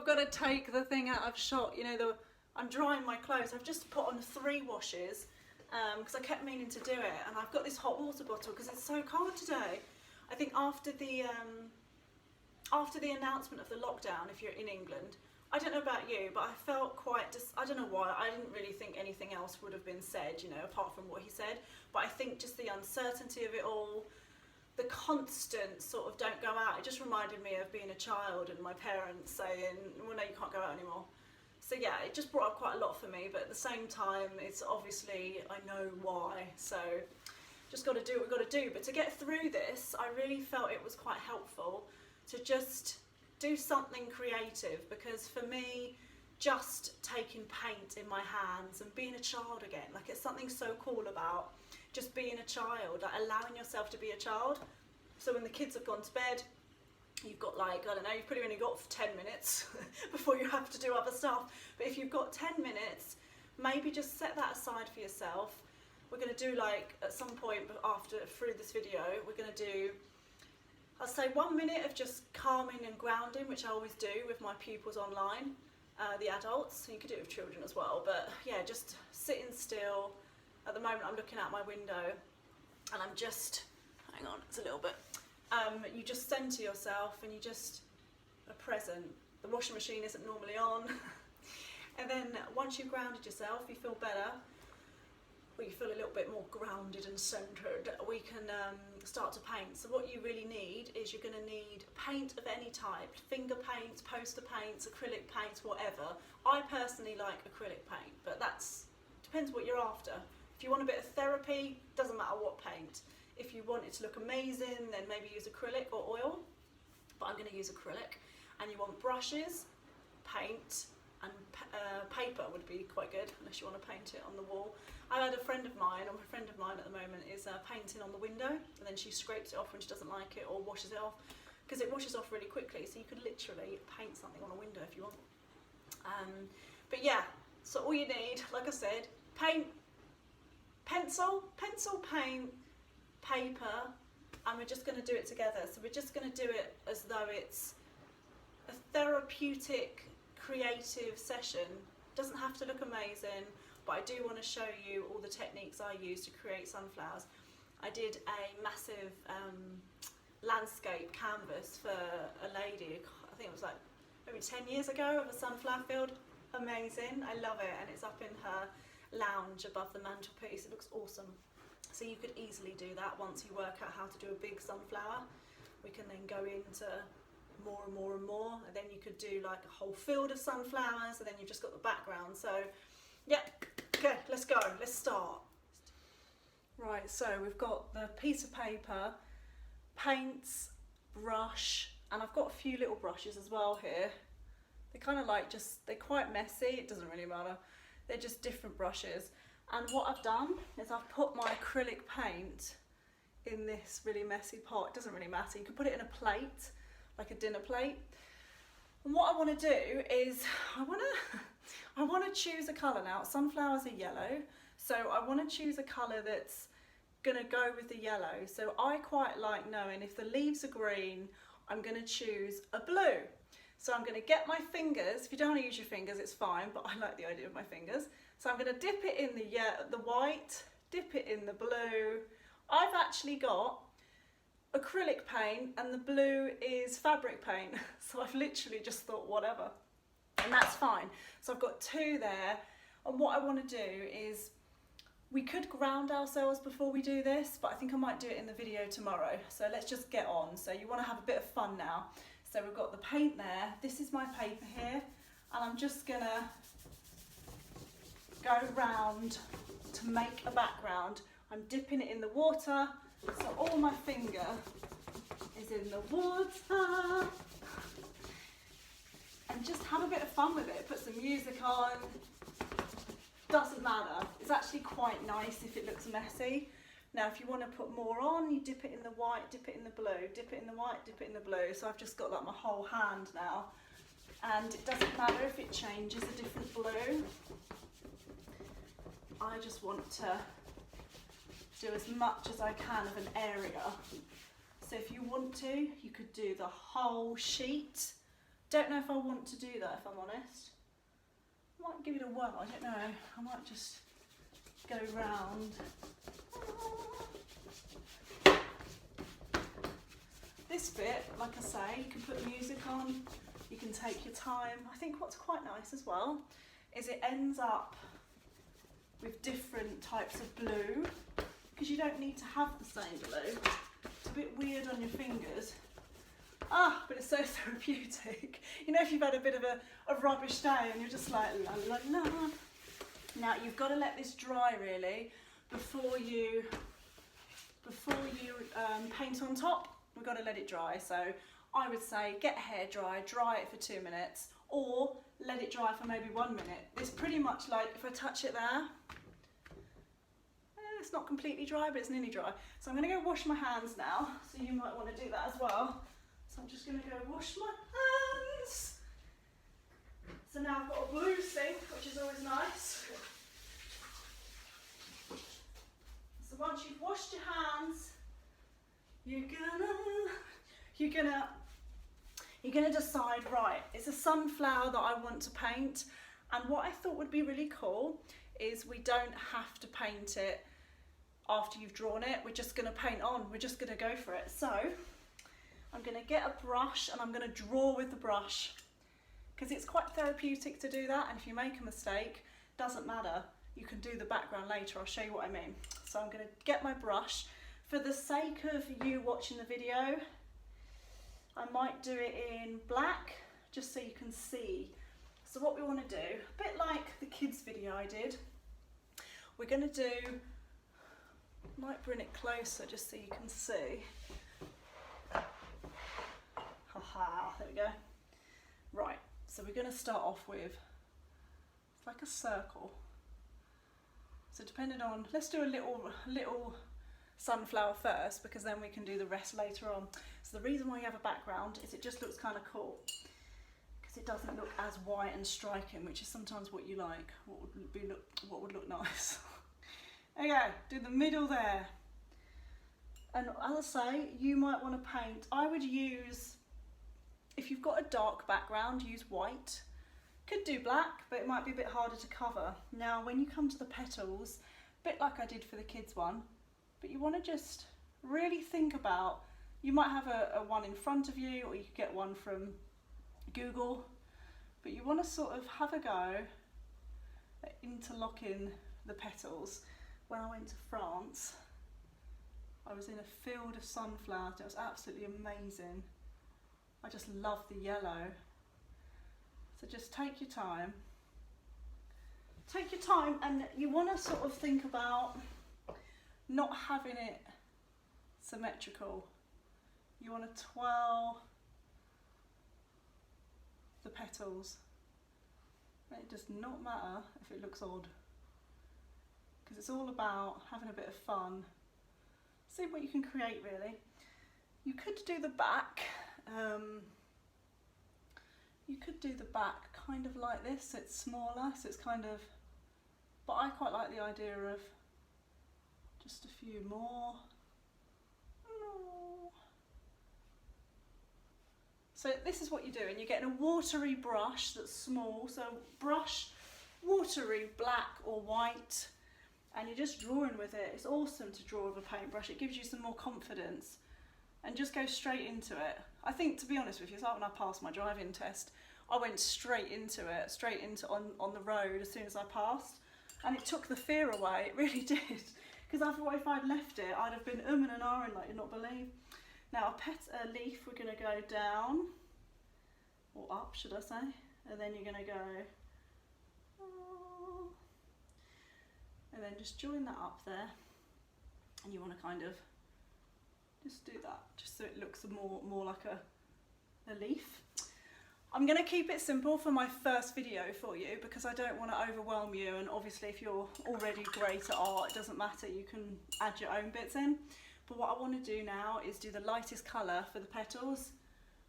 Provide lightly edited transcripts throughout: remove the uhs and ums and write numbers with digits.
got to take the thing out of shot. You know, I'm drying my clothes. I've just put on 3 washes because I kept meaning to do it, and I've got this hot water bottle because it's so cold today. I think after the announcement of the lockdown, if you're in England, I don't know about you, but I felt quite I don't know why, I didn't really think anything else would have been said, you know, apart from what he said. But I think just the uncertainty of it all, the constant sort of don't go out, it just reminded me of being a child and my parents saying, well, no, you can't go out anymore. So yeah, it just brought up quite a lot for me, but at the same time, it's obviously, I know why, so just got to do what we've got to do. But to get through this, I really felt it was quite helpful to just do something creative, because for me, just taking paint in my hands and being a child again, like it's something so cool about just being a child, like allowing yourself to be a child. So when the kids have gone to bed, you've got like, I don't know, you've probably only got 10 minutes before you have to do other stuff. But if you've got 10 minutes, maybe just set that aside for yourself. We're going to do like, at some point through this video, we're going to do, I'll say 1 minute of just calming and grounding, which I always do with my pupils online, the adults. You could do it with children as well, but yeah, just sitting still. At the moment I'm looking out my window and I'm just, hang on, it's a little bit, you just center yourself and you just are present. The washing machine isn't normally on. And then once you've grounded yourself, you feel better, or you feel a little bit more grounded and centered, we can start to paint. So what you really need is you're going to need paint of any type, finger paints, poster paints, acrylic paints, whatever. I personally like acrylic paint, but depends what you're after. If you want a bit of therapy, doesn't matter what paint. If you want it to look amazing, then maybe use acrylic or oil, but I'm going to use acrylic. And you want brushes, paint, and paper would be quite good, unless you want to paint it on the wall. I had a friend of mine, or a friend of mine at the moment, is painting on the window, and then she scrapes it off when she doesn't like it, or washes it off, because it washes off really quickly, so you could literally paint something on a window if you want. But yeah, so all you need, like I said, paint, pencil, paint, paper, and we're just going to do it together. So we're just going to do it as though it's a therapeutic, creative session. Doesn't have to look amazing, but I do want to show you all the techniques I use to create sunflowers. I did a massive landscape canvas for a lady, I think it was like maybe 10 years ago, of a sunflower field. Amazing, I love it, and it's up in her lounge above the mantelpiece. It looks awesome. So you could easily do that once you work out how to do a big sunflower. We can then go into more and more and more, and then you could do like a whole field of sunflowers, and then you've just got the background. So yeah, okay, let's go, let's start. Right, so we've got the piece of paper, paints, brush, and I've got a few little brushes as well here. They're kind of like they're quite messy, it doesn't really matter. They're just different brushes. And what I've done is I've put my acrylic paint in this really messy pot. It doesn't really matter, you can put it in a plate, like a dinner plate. And what I want to do is, I want to choose a colour now. Sunflowers are yellow, so I want to choose a colour that's going to go with the yellow. So I quite like knowing if the leaves are green, I'm going to choose a blue. So I'm going to get my fingers, if you don't want to use your fingers it's fine, but I like the idea of my fingers. So I'm going to dip it in the white, dip it in the blue. I've actually got acrylic paint and the blue is fabric paint. So I've literally just thought whatever, and that's fine. So I've got 2 there, and what I want to do is, we could ground ourselves before we do this, but I think I might do it in the video tomorrow. So let's just get on. So you want to have a bit of fun now. So we've got the paint there, this is my paper here, and I'm just gonna go round to make a background. I'm dipping it in the water, so all my finger is in the water. And just have a bit of fun with it, put some music on, doesn't matter. It's actually quite nice if it looks messy. Now if you want to put more on, you dip it in the white, dip it in the blue, dip it in the white, dip it in the blue. So I've just got like my whole hand now, and it doesn't matter if it changes a different blue. I just want to do as much as I can of an area. So if you want to, you could do the whole sheet, Don't know if I want to do that, if I'm honest. I might give it a whirl, I don't know. I might just go round. This bit, like I say, you can put music on, you can take your time. I think what's quite nice as well is it ends up with different types of blue, because you don't need to have the same blue. It's a bit weird on your fingers. Ah, but it's so therapeutic. You know, if you've had a bit of a rubbish day and you're just like, la la la. Now you've got to let this dry really before you paint on top. We've got to let it dry. So I would say get a hairdryer, dry it for 2 minutes, or let it dry for maybe 1 minute. It's pretty much like, if I touch it there, it's not completely dry, but it's nearly dry. So I'm going to go wash my hands now. So you might want to do that as well. So I'm just going to go wash my hands. So now I've got a blue sink, which is always nice. So once you've washed your hands, you're gonna decide, right, it's a sunflower that I want to paint, and what I thought would be really cool is we don't have to paint it after you've drawn it. We're just gonna paint on, we're just gonna go for it. So I'm gonna get a brush and I'm gonna draw with the brush, because it's quite therapeutic to do that, and if you make a mistake, doesn't matter, you can do the background later. I'll show you what I mean. So I'm gonna get my brush. For the sake of you watching the video, I might do it in black, just so you can see. So what we want to do, a bit like the kids video I did, we're going to do, might bring it closer just so you can see. Haha, there we go. Right, so we're going to start off with, it's like a circle. So depending on, let's do a little sunflower first, because then we can do the rest later on. So the reason why you have a background is it just looks kind of cool, because it doesn't look as white and striking, which is sometimes what you like, what would look nice. Okay, do the middle there. And as I say, you might want to paint, I would use, if you've got a dark background, use white. Could do black, but it might be a bit harder to cover. Now when you come to the petals, a bit like I did for the kids one, but you want to just really think about, you might have a one in front of you, or you could get one from Google, but you want to sort of have a go at interlocking the petals. When I went to France, I was in a field of sunflowers. It was absolutely amazing. I just love the yellow. So just take your time. Take your time, and you want to sort of think about not having it symmetrical. You want to twirl the petals. It does not matter if it looks odd, because it's all about having a bit of fun. See what you can create really. You could do the back. You could do the back kind of like this, so it's smaller, so it's kind of, but I quite like the idea of just a few more. So this is what you're doing. You're getting a watery brush that's small, so brush, watery, black or white, and you're just drawing with it. It's awesome to draw with a paintbrush. It gives you some more confidence, and just go straight into it. I think, to be honest with you, it's like when I passed my driving test, I went straight into it, on the road as soon as I passed, and it took the fear away. It really did. Because otherwise, if I'd left it, I'd have been and ahhing like you'd not believe. Now a leaf, we're going to go down, or up should I say, and then you're going to go, and then just join that up there, and you want to kind of just do that, just so it looks more like a leaf. I'm going to keep it simple for my first video for you, because I don't want to overwhelm you, and obviously if you're already great at art, it doesn't matter, you can add your own bits in. But what I want to do now is do the lightest colour for the petals,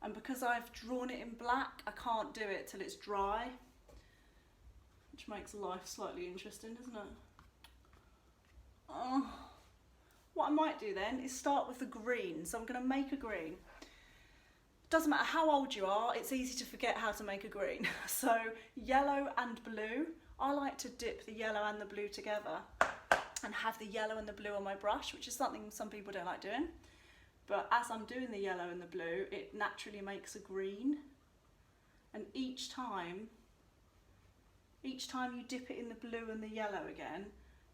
and because I've drawn it in black, I can't do it till it's dry, which makes life slightly interesting, doesn't it? What I might do then is start with the green, so I'm going to make a green. doesn't matter how old you are, it's easy to forget how to make a green. So yellow and blue, I like to dip the yellow and the blue together and have the yellow and the blue on my brush, which is something some people don't like doing. But as I'm doing the yellow and the blue, it naturally makes a green. And each time you dip it in the blue and the yellow again,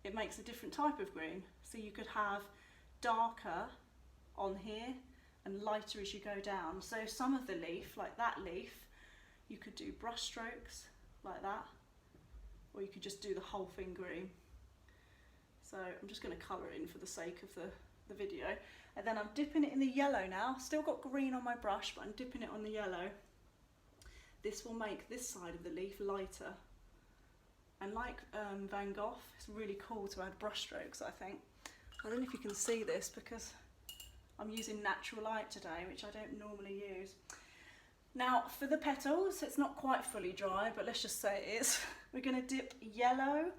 it makes a different type of green. So you could have darker on here and lighter as you go down. So some of the leaf, like that leaf, you could do brush strokes like that, or you could just do the whole thing green. So I'm just going to colour it in for the sake of the video. And then I'm dipping it in the yellow now. Still got green on my brush, but I'm dipping it on the yellow. This will make this side of the leaf lighter. And like Van Gogh, it's really cool to add brush strokes, I think. I don't know if you can see this because I'm using natural light today, which I don't normally use. Now for the petals, it's not quite fully dry, but let's just say it is. We're going to dip yellow,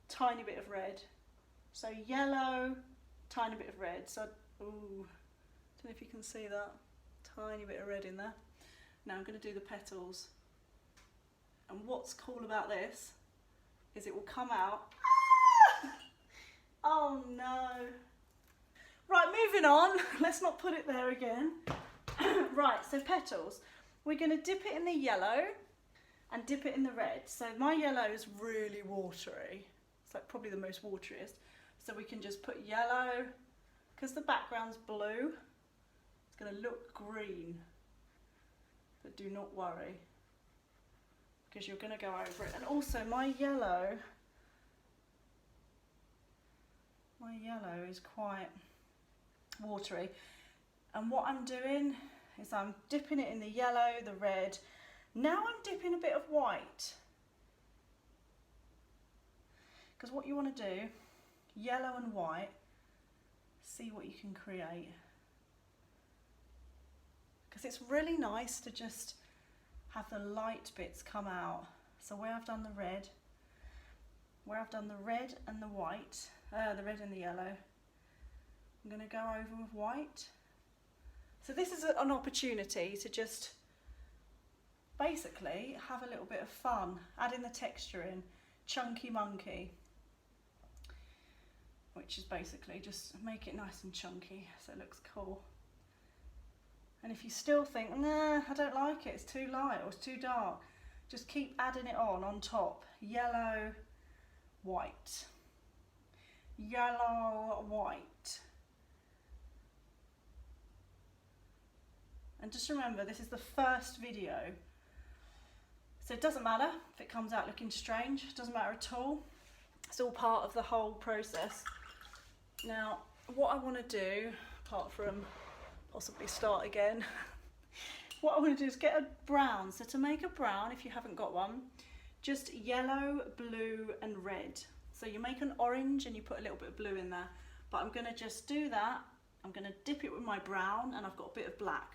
tiny bit of red. So yellow, tiny bit of red. So, ooh, don't know if you can see that. Tiny bit of red in there. Now I'm going to do the petals. And what's cool about this is it will come out. Oh no. Right, moving on. Let's not put it there again. Right, so petals. We're going to dip it in the yellow and dip it in the red. So my yellow is really watery. It's like probably the most wateriest. So we can just put yellow, because the background's blue, it's going to look green. But do not worry, because you're going to go over it. And also my yellow is quite watery. And what I'm doing is I'm dipping it in the yellow, the red. Now I'm dipping a bit of white. Because what you want to do, yellow and white, see what you can create. Because it's really nice to just have the light bits come out. So where I've done the red and the white, the red and the yellow, I'm going to go over with white. So this is an opportunity to just basically have a little bit of fun, adding the texture in, chunky monkey, which is basically just make it nice and chunky so it looks cool. And if you still think, nah, I don't like it, it's too light or it's too dark, just keep adding it on top. Yellow, white, yellow, white. And just remember, this is the first video, so it doesn't matter if it comes out looking strange, it doesn't matter at all. It's all part of the whole process. Now, what I want to do, apart from possibly start again, what I want to do is get a brown. So to make a brown, if you haven't got one, just yellow, blue and red. So you make an orange and you put a little bit of blue in there. But I'm going to just do that. I'm going to dip it with my brown, and I've got a bit of black.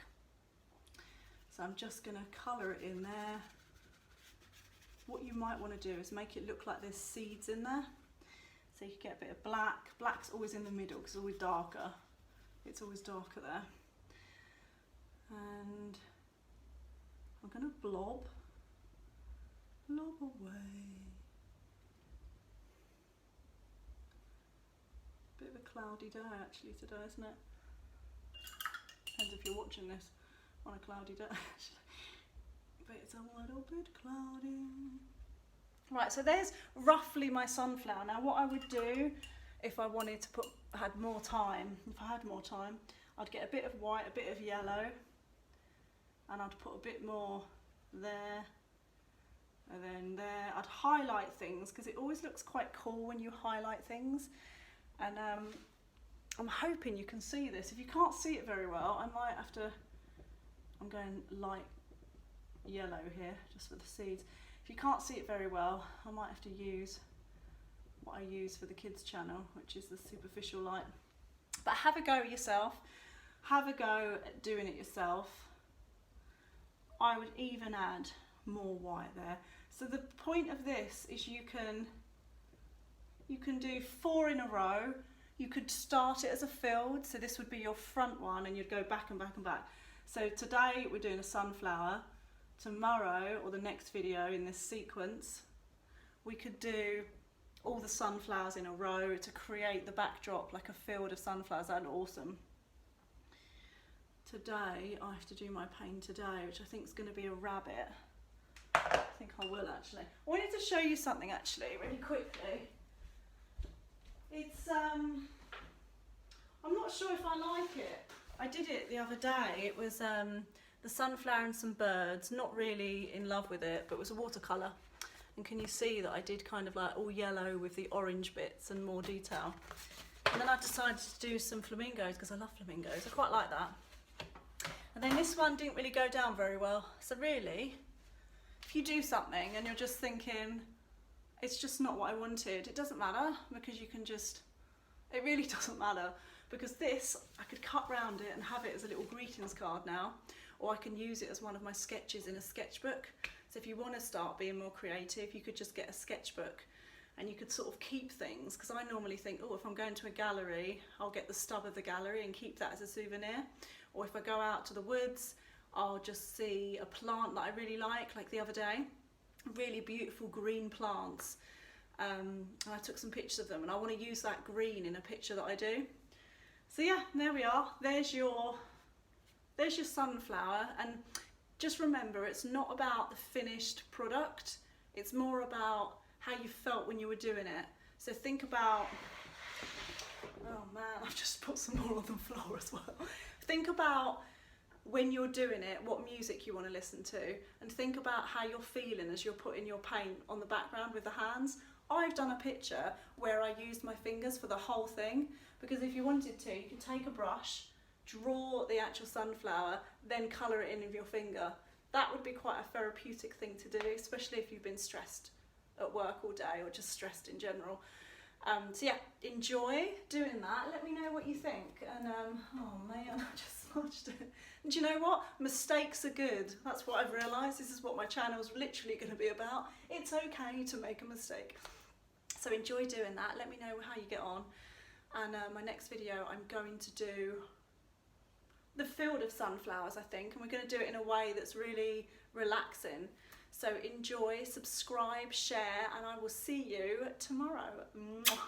So I'm just going to colour it in there. What you might want to do is make it look like there's seeds in there. So you can get a bit of black. Black's always in the middle because it's always darker. It's always darker there. And I'm going to blob away. Bit of a cloudy day actually today, isn't it? Depends if you're watching this on a cloudy day. But it's a little bit cloudy. Right, so there's roughly my sunflower. Now what I would do if I wanted to had more time, I'd get a bit of white, a bit of yellow, and I'd put a bit more there, and then there. I'd highlight things, because it always looks quite cool when you highlight things. And I'm hoping you can see this. If you can't see it very well, I might have to, I'm going light yellow here, just for the seeds. If you can't see it very well, I might have to use what I use for the kids channel, which is the superficial light. But have a go yourself. Have a go at doing it yourself. I would even add more white there. So the point of this is you can do 4 in a row. You could start it as a field, so this would be your front one, and you'd go back and back and back. So today we're doing a sunflower. Tomorrow, or the next video in this sequence, we could do all the sunflowers in a row to create the backdrop like a field of sunflowers. That'd be awesome. Today I have to do my pain today, which I think is going to be a rabbit. I think I will actually. I wanted to show you something actually really quickly. It's I'm not sure if I like it. I did it the other day. It was the sunflower and some birds, not really in love with it, but it was a watercolour. And can you see that I did kind of like all yellow with the orange bits and more detail. And then I decided to do some flamingos because I love flamingos, I quite like that. And then this one didn't really go down very well. So really, if you do something and you're just thinking, it's just not what I wanted, it doesn't matter, because you can just, it really doesn't matter. Because this, I could cut round it and have it as a little greetings card now, or I can use it as one of my sketches in a sketchbook. So if you want to start being more creative, you could just get a sketchbook and you could sort of keep things, because I normally think, oh, if I'm going to a gallery, I'll get the stub of the gallery and keep that as a souvenir. Or if I go out to the woods, I'll just see a plant that I really like the other day, really beautiful green plants. And I took some pictures of them and I want to use that green in a picture that I do. So yeah, there we are. There's your sunflower, and just remember, it's not about the finished product. It's more about how you felt when you were doing it. So think about, oh man, I've just put some more on the floor as well. Think about when you're doing it, what music you want to listen to, and think about how you're feeling as you're putting your paint on the background with the hands. I've done a picture where I used my fingers for the whole thing, because if you wanted to, you could take a brush, draw the actual sunflower, then colour it in with your finger. That would be quite a therapeutic thing to do, especially if you've been stressed at work all day or just stressed in general. So yeah, enjoy doing that. Let me know what you think. And oh man, I just smudged it. And do you know what? Mistakes are good. That's what I've realised. This is what my channel is literally going to be about. It's okay to make a mistake. So enjoy doing that. Let me know how you get on. And my next video, I'm going to do the field of sunflowers, I think, and we're going to do it in a way that's really relaxing. So enjoy, subscribe, share, and I will see you tomorrow. Mwah.